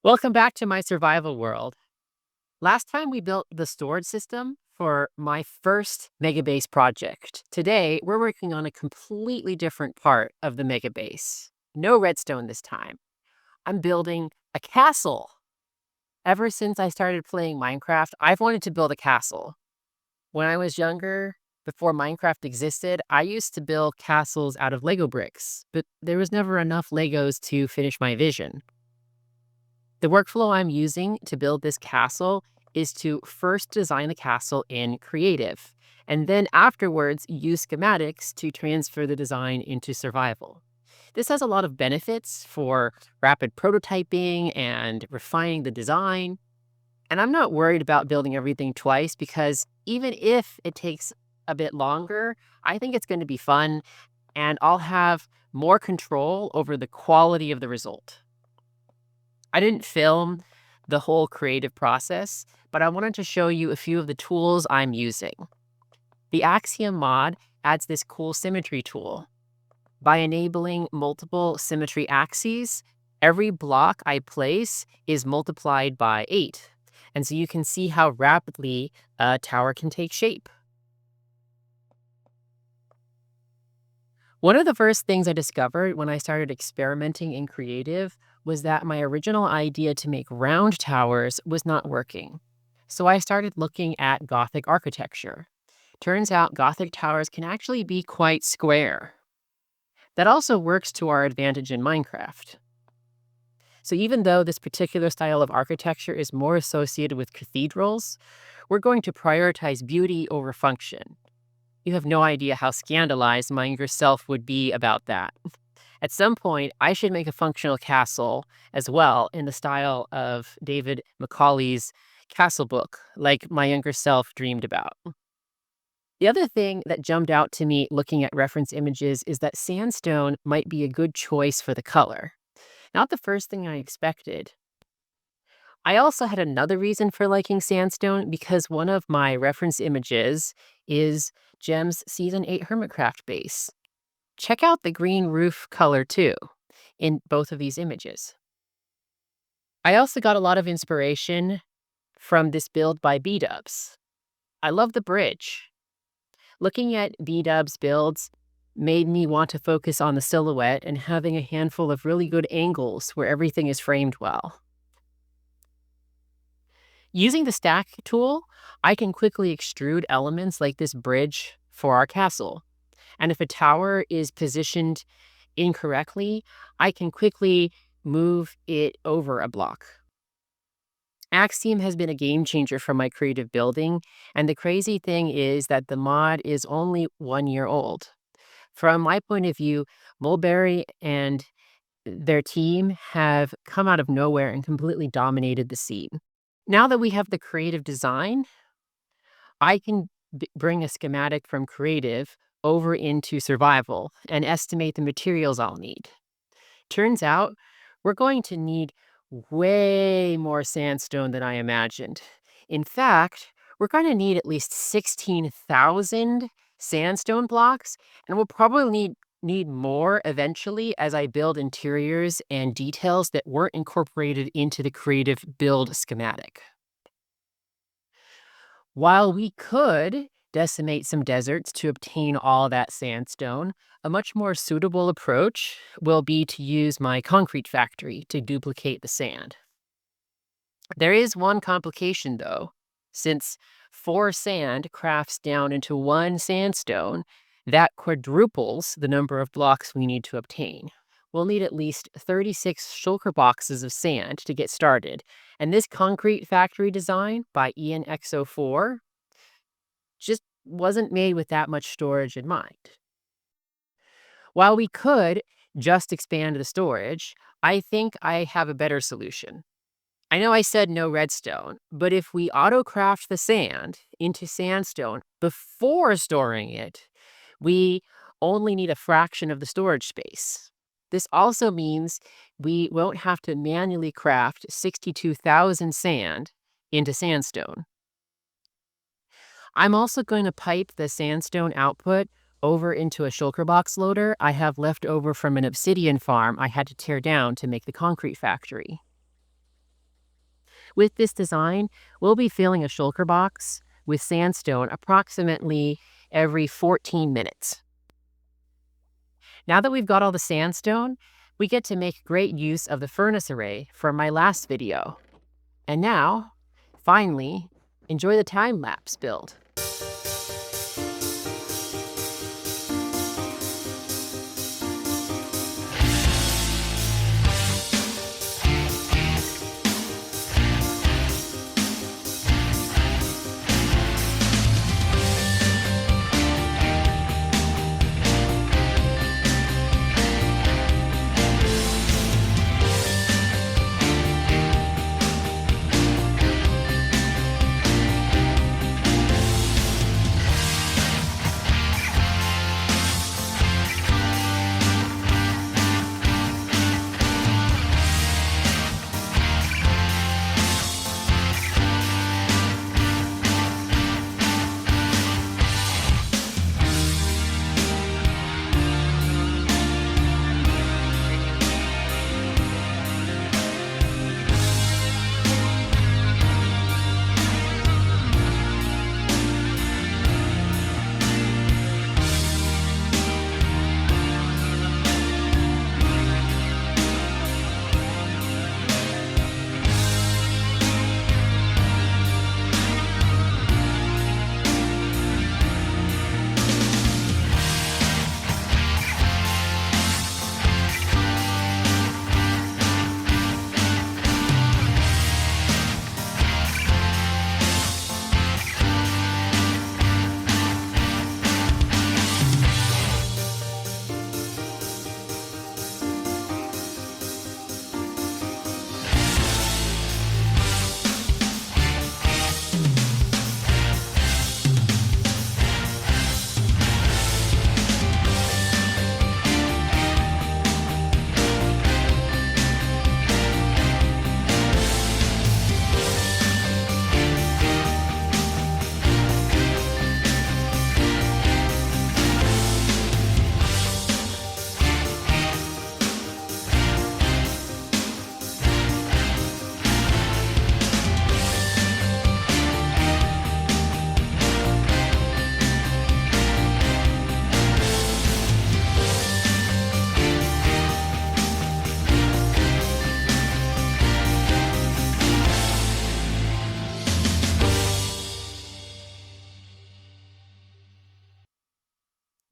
Welcome back to my survival world. Last time we built the storage system for my first megabase project. Today, we're working on a completely different part of the megabase. No redstone this time. I'm building a castle. Ever since I started playing Minecraft, I've wanted to build a castle. When I was younger, before Minecraft existed, I used to build castles out of Lego bricks, but there was never enough Legos to finish my vision. The workflow I'm using to build this castle is to first design the castle in Creative, and then afterwards use schematics to transfer the design into Survival. This has a lot of benefits for rapid prototyping and refining the design. And I'm not worried about building everything twice because even if it takes a bit longer, I think it's going to be fun and I'll have more control over the quality of the result. I didn't film the whole creative process, but I wanted to show you a few of the tools I'm using. The Axiom mod adds this cool symmetry tool. By enabling multiple symmetry axes, every block I place is multiplied by 8. And so you can see how rapidly a tower can take shape. One of the first things I discovered when I started experimenting in creative was that my original idea to make round towers was not working. So I started looking at Gothic architecture. Turns out Gothic towers can actually be quite square. That also works to our advantage in Minecraft. So even though this particular style of architecture is more associated with cathedrals, we're going to prioritize beauty over function. You have no idea how scandalized my younger self would be about that. At some point, I should make a functional castle as well in the style of David Macaulay's castle book, like my younger self dreamed about. The other thing that jumped out to me looking at reference images is that sandstone might be a good choice for the color. Not the first thing I expected. I also had another reason for liking sandstone because one of my reference images is Gem's Season 8 Hermitcraft base. Check out the green roof color too in both of these images. I also got a lot of inspiration from this build by B-Dubs. I love the bridge. Looking at B-Dubs builds made me want to focus on the silhouette and having a handful of really good angles where everything is framed well. Using the stack tool, I can quickly extrude elements like this bridge for our castle. And if a tower is positioned incorrectly, I can quickly move it over a block. Axiom has been a game changer for my creative building, and the crazy thing is that the mod is only 1 year old. From my point of view, Mulberry and their team have come out of nowhere and completely dominated the scene. Now that we have the creative design, I can bring a schematic from creative over into survival and estimate the materials I'll need. Turns out we're going to need way more sandstone than I imagined. In fact, we're going to need at least 16,000 sandstone blocks, and we'll probably need more eventually as I build interiors and details that weren't incorporated into the creative build schematic. While we could decimate some deserts to obtain all that sandstone, a much more suitable approach will be to use my concrete factory to duplicate the sand. There is one complication though. Since 4 sand crafts down into 1 sandstone, that quadruples the number of blocks we need to obtain. We'll need at least 36 shulker boxes of sand to get started, and this concrete factory design by ENXO4 just wasn't made with that much storage in mind. While we could just expand the storage, I think I have a better solution. I know I said no redstone, but if we auto-craft the sand into sandstone before storing it, we only need a fraction of the storage space. This also means we won't have to manually craft 62,000 sand into sandstone. I'm also going to pipe the sandstone output over into a Shulkerbox loader I have left over from an obsidian farm I had to tear down to make the concrete factory. With this design, we'll be filling a shulker box with sandstone approximately every 14 minutes. Now that we've got all the sandstone, we get to make great use of the furnace array from my last video. And now, finally, enjoy the time-lapse build.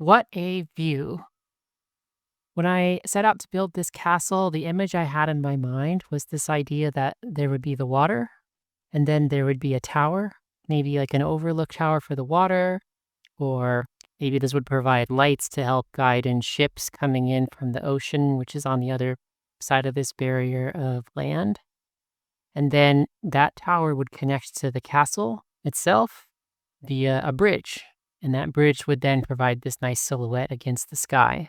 What a view. When I set out to build this castle, the image I had in my mind was this idea that there would be the water, and then there would be a tower, maybe like an overlook tower for the water, or maybe this would provide lights to help guide in ships coming in from the ocean, which is on the other side of this barrier of land. And then that tower would connect to the castle itself via a bridge. And that bridge would then provide this nice silhouette against the sky,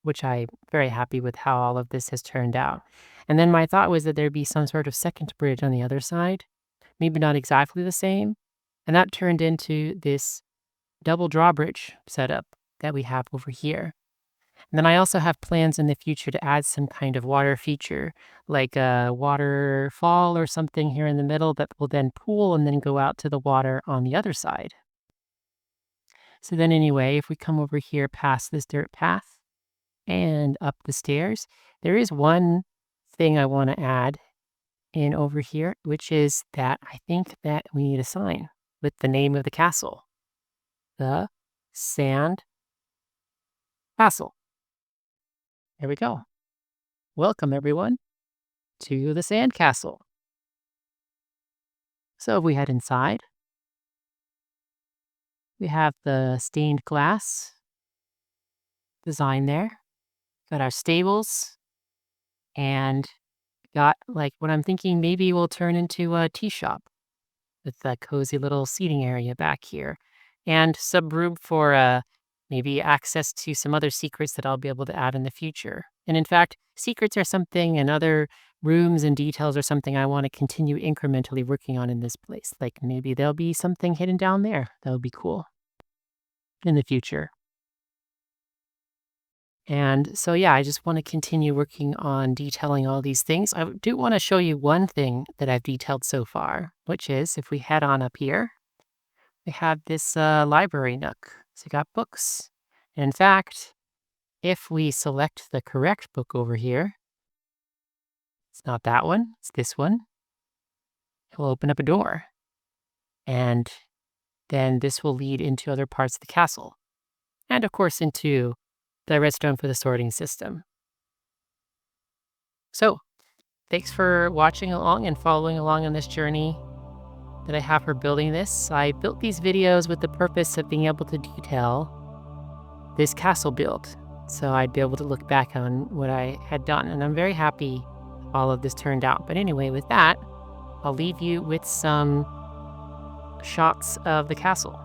which I'm very happy with how all of this has turned out. And then my thought was that there'd be some sort of second bridge on the other side, maybe not exactly the same. And that turned into this double drawbridge setup that we have over here. And then I also have plans in the future to add some kind of water feature, like a waterfall or something here in the middle that will then pool and then go out to the water on the other side. So then anyway, if we come over here past this dirt path and up the stairs, there is one thing I want to add in over here, which is that I think that we need a sign with the name of the castle. The Sand Castle. There we go. Welcome, everyone, to the Sand Castle. So if we head inside, we have the stained glass design there. Got our stables, and got, like, what I'm thinking maybe will turn into a tea shop with a cozy little seating area back here, and some room for maybe access to some other secrets that I'll be able to add in the future. And in fact, secrets are something, and other rooms and details are something I want to continue incrementally working on in this place. Like maybe there'll be something hidden down there that would be cool in the future. And so, yeah, I just want to continue working on detailing all these things. I do want to show you one thing that I've detailed so far, which is if we head on up here, we have this library nook. So you got books. And in fact, if we select the correct book over here, it's not that one, it's this one. It will open up a door. And then this will lead into other parts of the castle. And of course, into the redstone for the sorting system. So, thanks for watching along and following along on this journey that I have for building this. I built these videos with the purpose of being able to detail this castle build. So I'd be able to look back on what I had done. And I'm very happy all of this turned out. But anyway, with that, I'll leave you with some shots of the castle.